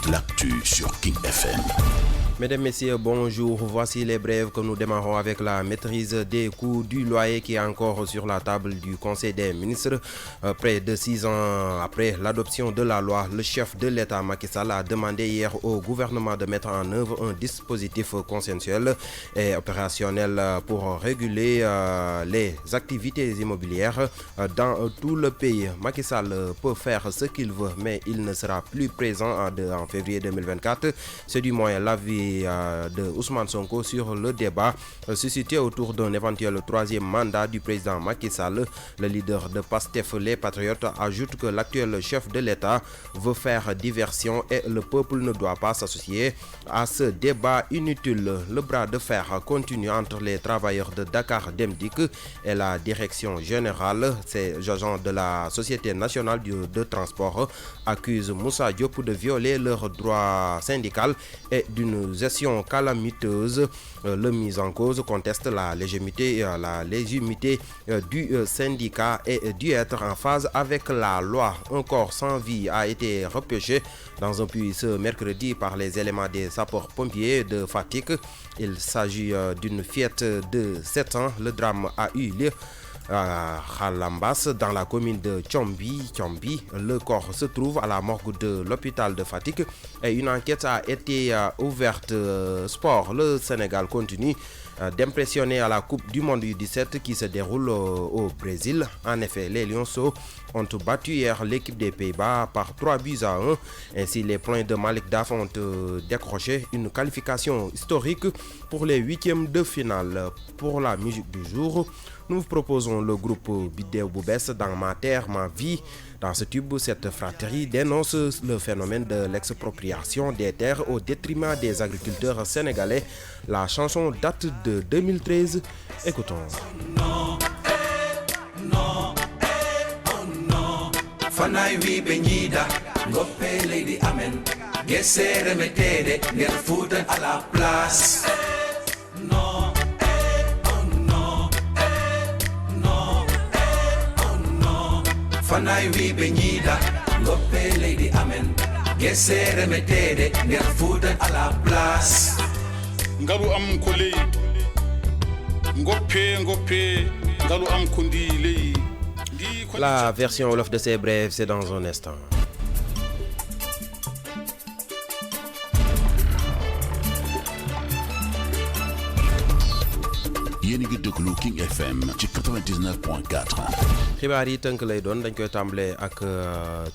toute l'actu sur King FM. Mesdames, Messieurs, bonjour. Voici les brèves que nous démarrons avec la maîtrise des coûts du loyer qui est encore sur la table du Conseil des ministres. Près de 6 ans après l'adoption de la loi, le chef de l'État Macky Sall a demandé hier au gouvernement de mettre en œuvre un dispositif consensuel et opérationnel pour réguler les activités immobilières dans tout le pays. Macky Sall peut faire ce qu'il veut, mais il ne sera plus présent en février 2024. C'est du moins l'avis de Ousmane Sonko sur le débat suscité autour d'un éventuel troisième mandat du président Macky Sall. Le leader de Pastef, les Patriotes, ajoute que l'actuel chef de l'État veut faire diversion et le peuple ne doit pas s'associer à ce débat inutile. Le bras de fer continue entre les travailleurs de Dakar Dem Dikk et la direction générale. Ces agents de la Société nationale de transport accusent Moussa Diop de violer leurs droits syndicaux et d'une gestion calamiteuse. Le mis en cause conteste la légitimité du syndicat et dû être en phase avec la loi. Un corps sans vie a été repêché dans un puits ce mercredi par les éléments des sapeurs-pompiers de Fatick. Il s'agit d'une fillette de 7 ans. Le drame a eu lieu à Khalambas, dans la commune de Tchombi. Le corps se trouve à la morgue de l'hôpital de Fatick et une enquête a été ouverte. Sport, le Sénégal continue d'impressionner à la Coupe du Monde U17 qui se déroule au Brésil. En effet, les Lionceaux ont battu hier l'équipe des Pays-Bas par 3-1. Ainsi, les points de Malick Daf ont décroché une qualification historique pour les huitièmes de finale. Pour la musique du jour, nous vous proposons le groupe Bidéo Boubès dans Ma Terre, Ma Vie. Dans ce tube, cette fratrie dénonce le phénomène de l'expropriation des terres au détriment des agriculteurs sénégalais. La chanson date de 2013. Écoutons. Fanay wi be ñida ngoppe lady amen gesere metede ngel fuuta à la place. Fanay wi be ñida ngoppe lady amen gesere metede ngel fuuta à la place. Ngalu am ko ley ngoppe ngalu am ko ndi ley. La version Wolof de ces brèves, c'est dans un instant. yéen a ngi déglu King FM ci 99.4. xibaar yi tënk lay doon dañ koy tàmbalee ak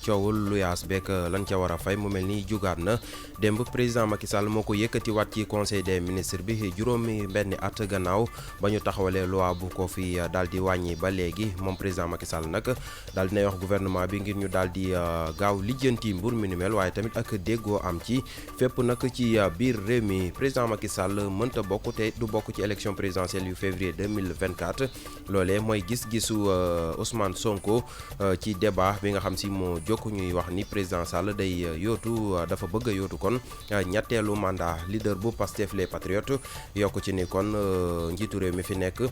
coowul luyaas beeg lan ca war a fay mu mel ni jugaat na démb président Macky Sall moo ko yëkkati waat ci conseil des ministres bi juróomi benn at gannaaw ba ñu taxawalee loi bu ko fi daal di wàññi ba léegi moom président Macky Sall nag daal dinay wax gouvernement bi ngir ñu daal di gaaw lijjanti mbir mi ni mel waaye tamit ak déggoo am ci fépp nag ci biir réew mi. Président Macky Sall mënta bokk te du bokk ci élection présidentielle yu février 2024 loolee mooy gis-gisu Ousmane Sonko ci débat bi nga xam si moo jokk ñuy wax ni président Sall day dafa bëgg a yootu kon ñetteelu mandat. Leader bu Pastef les Patriotes yokk ci ni kon njiitu réew mi fi nekk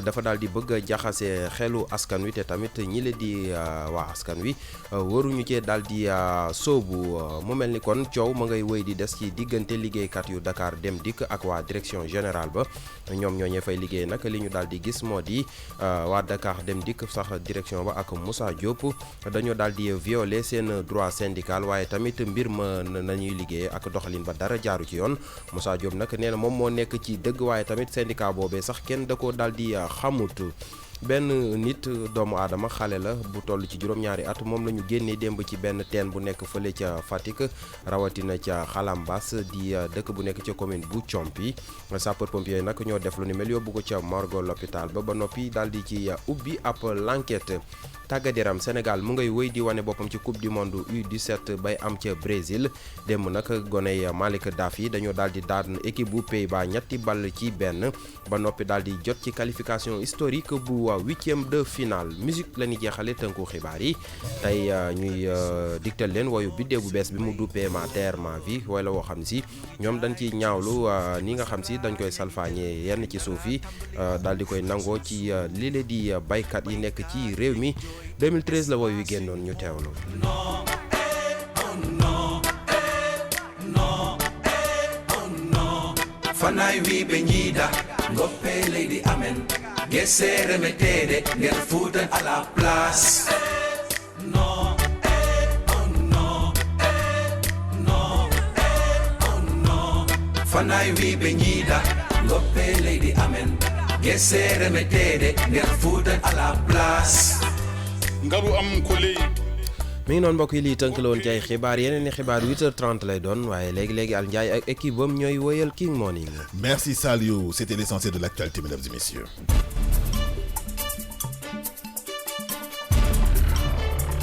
dafa daal di bëgg a jaxase xelu askan wi te tamit ñi le di waa askan wi waruñu cee daal di soobu. mu mel ni kon coow ma ngay wéy di des ci diggante liggéeykat yu Dakar Dem Dikk ak waa direction générale ba. ñoom ñooñee fay liggéey nag li ñu daal di gis moo di waa Dakar Dem Dikk sax direction ba ak Moussa Diop dañoo daal di violer seen droit syndical waaye tamit mbir ma nañuy liggéey ak doxalin ba dara jaaru ci yoon. Moussa Diop nag nee na moom moo nekk ci dëgg waaye tamit syndicat boobee sax kenn da ko daal di xamut. benn nit doomu aadama xale la bu toll ci juróom-ñaari at moom la ñu génnee démb ci benn teen bu nekk fële ca Fatick rawatina ca Xalambas di dëkk bu nekk ca commune bu Thiompi. sapeur pompier nag ñoo def lu ni mel yóbbu ko ca morgue l'hôpital ba noppi daal di ci ubbi ab l'enquête. tàggat yaram Sénégal mu ngay wéy di wane boppam ci coupe du monde U17 bay am ca Brésil démb nag goney Malick Daf yi dañoo daal di daan équipe bu Pays-Bas 2-1 ba noppi daal di jot ci qualification historique bu huitième de finale. Musique la ñuy jeexale tënku xibaar yi tey ñuy digtal leen woyu biddéew bu bees bi mu duppee Ma Terre Ma Vie wala woo xam si ñoom dañ ci ñaawlu ni nga xam si dañ koy salfaañee yenn ci suuf yi daal di koy nangoo ci lile di baykat yi nekk ci réew mi. 2013 la woy wi génnoon ñu teewlu. fanay wiɓe ñiida goppe leydi amen gesere mettede nder fuutan à la place non oh non non oh non fanay wiɓe ñiida goppe leydi amen gesere mettede nder fuutan à la place ngalu am ko leydi mi ngi noonu mbokk yi lii tënk la woon ci ay xibaar yeneen i xibaar 8h30 lay doon waaye léegi Al Ndiaye ak équipe bam ñooy woyal King Morning. Merci Saliou, c'était l'essentiel de l'actualité mesdames et messieurs.